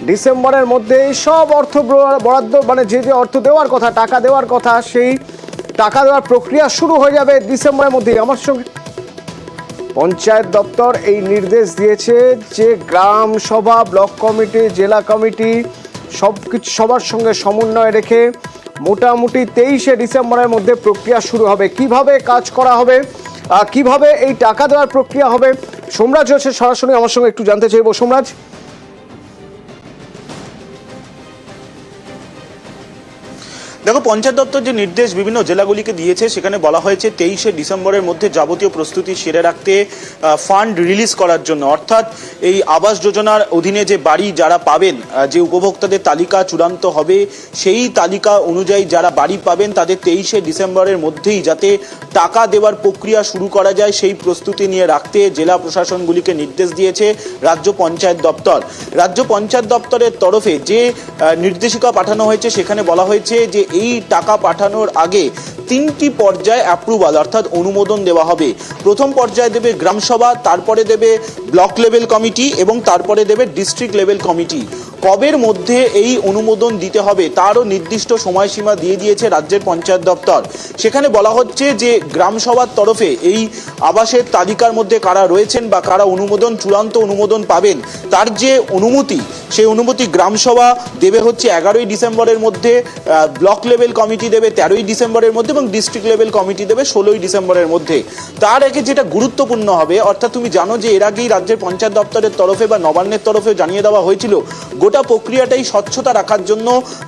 ডিসেম্বরের মধ্যে সব অর্থ বরাদ্দ মানে যে অর্থ দেওয়ার কথা, টাকা দেওয়ার কথা, সেই টাকা দেওয়ার প্রক্রিয়া শুরু হয়ে যাবে ডিসেম্বরের মধ্যেই। আমার সঙ্গে পঞ্চায়েত দপ্তর এই নির্দেশ দিয়েছে যে গ্রাম সভা, ব্লক কমিটি, জেলা কমিটি সবার সঙ্গে সমন্বয় রেখে মোটামুটি 23শে ডিসেম্বরের মধ্যে প্রক্রিয়া শুরু হবে। কিভাবে কাজ করা হবে, কিভাবে এই টাকা দেওয়ার প্রক্রিয়া হবে, সোমরাজ হচ্ছে সরাসরি আমার সঙ্গে একটু জানতে চাইবো। সোমরাজ, দেখো, পঞ্চায়েত দপ্তর যে নির্দেশ বিভিন্ন জেলাগুলিকে দিয়েছে সেখানে বলা হয়েছে 23শে ডিসেম্বরের মধ্যে যাবতীয় প্রস্তুতি সেরে রাখতে ফান্ড রিলিজ করার জন্য। অর্থাৎ এই আবাস যোজনার অধীনে যে বাড়ি যারা পাবেন, যে উপভোক্তাদের তালিকা চূড়ান্ত হবে, সেই তালিকা অনুযায়ী যারা বাড়ি পাবেন তাদের 23শে ডিসেম্বরের মধ্যেই যাতে টাকা দেওয়ার প্রক্রিয়া শুরু করা যায় সেই প্রস্তুতি নিয়ে রাখতে জেলা প্রশাসনগুলিকে নির্দেশ দিয়েছে রাজ্য পঞ্চায়েত দপ্তর। রাজ্য পঞ্চায়েত দপ্তরের তরফে যে নির্দেশিকা পাঠানো হয়েছে সেখানে বলা হয়েছে যে এই টাকা পাঠানোর আগে 3টি পর্যায়ে অ্যাপ্রুভাল অর্থাৎ অনুমোদন দেওয়া হবে। প্রথম পর্যায়ে দেবে গ্রামসভা, তারপরে দেবে ব্লক লেভেল কমিটি এবং তারপরে দেবে ডিস্ট্রিক্ট লেভেল কমিটি। কবের মধ্যে এই অনুমোদন দিতে হবে তারও নির্দিষ্ট সময়সীমা দিয়ে দিয়েছে রাজ্যের পঞ্চায়েত দপ্তর। সেখানে বলা হচ্ছে যে গ্রামসভার তরফে এই আবাসের তালিকার মধ্যে কারা রয়েছেন বা কারা চূড়ান্ত অনুমোদন পাবেন তার যে অনুমতি, সেই অনুমতি গ্রামসভা দেবে হচ্ছে 11ই ডিসেম্বরের মধ্যে, ব্লক লেভেল কমিটি দেবে 13ই ডিসেম্বরের মধ্যে এবং ডিস্ট্রিক্ট লেভেল কমিটি দেবে 16ই ডিসেম্বরের মধ্যে। তার আগে যেটা গুরুত্বপূর্ণ হবে, অর্থাৎ তুমি জানো যে এর আগেই রাজ্যের পঞ্চায়েত দপ্তরের তরফে বা নবান্নের তরফে জানিয়ে দেওয়া হয়েছিল গোটা প্রক্রিয়াটাই স্বচ্ছতা রাখার জন্য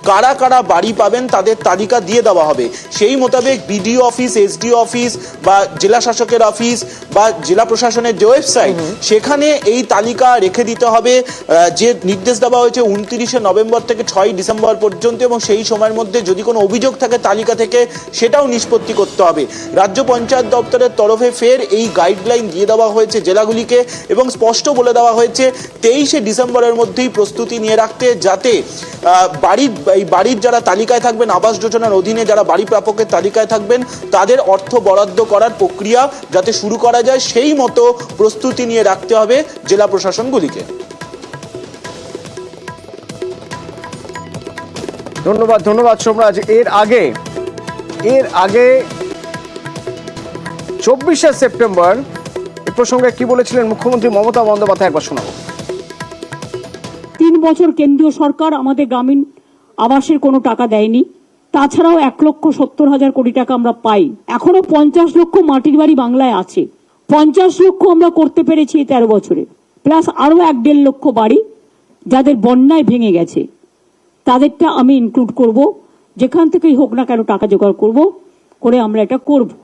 কারা কারা বাড়ি পাবেন তাদের তালিকা দিয়ে দেওয়া হবে। সেই মোতাবেক বিডিও অফিস, এসডিও অফিস বা জেলা শাসকের অফিস বা জেলা প্রশাসনের যে ওয়েবসাইট সেখানে এই তালিকা রেখে দিতে হবে। যে নির্দেশ দেওয়া হয়েছে 29শে নভেম্বর থেকে 6ই ডিসেম্বর পর্যন্ত, এবং সেই সময়ের মধ্যে যদি কোনো অভিযোগ থাকে তালিকা থেকে সেটাও নিষ্পত্তি করতে হবে। রাজ্য পঞ্চায়েত দপ্তরের তরফে ফের এই গাইডলাইন দিয়ে দেওয়া হয়েছে জেলাগুলিকে এবং স্পষ্ট বলে দেওয়া হয়েছে 23শে ডিসেম্বরের মধ্যেই প্রস্তুতি নিয়ে রাখতে, যাতে বাড়ির যারা তালিকায় থাকবেন, আবাস যোজনার অধীনে যারা বাড়ি প্রাপকের তালিকায় থাকবেন তাদের অর্থ বরাদ্দ করার প্রক্রিয়া যাতে শুরু করা যায় সেই মতো প্রস্তুতি নিয়ে রাখতে হবে জেলা প্রশাসনগুলিকে। ধন্যবাদ সোমরাজ। এর আগে 24শে সেপ্টেম্বর এ প্রসঙ্গে কি বলেছিলেন মুখ্যমন্ত্রী মমতা বন্দ্যোপাধ্যায়, একবার শোনাবো। 3 বছর কেন্দ্রীয় সরকার আমাদের গ্রামীণ আবাসের কোনো টাকা দেয়নি। তাছাড়াও 1,70,000 কোটি টাকা আমরা পাই। এখনো 50 লক্ষ মাটির বাড়ি বাংলায় আছে। 50 লক্ষ আমরা করতে পেরেছি 13 বছরে, প্লাস আরো 1.5 লক্ষ বাড়ি যাদের বন্যায় ভেঙে গেছে, তাদেরটা আমি ইনক্লুড করব। যেখান থেকেই হোক না কেন টাকা জোগাড় করে আমরা এটা করব।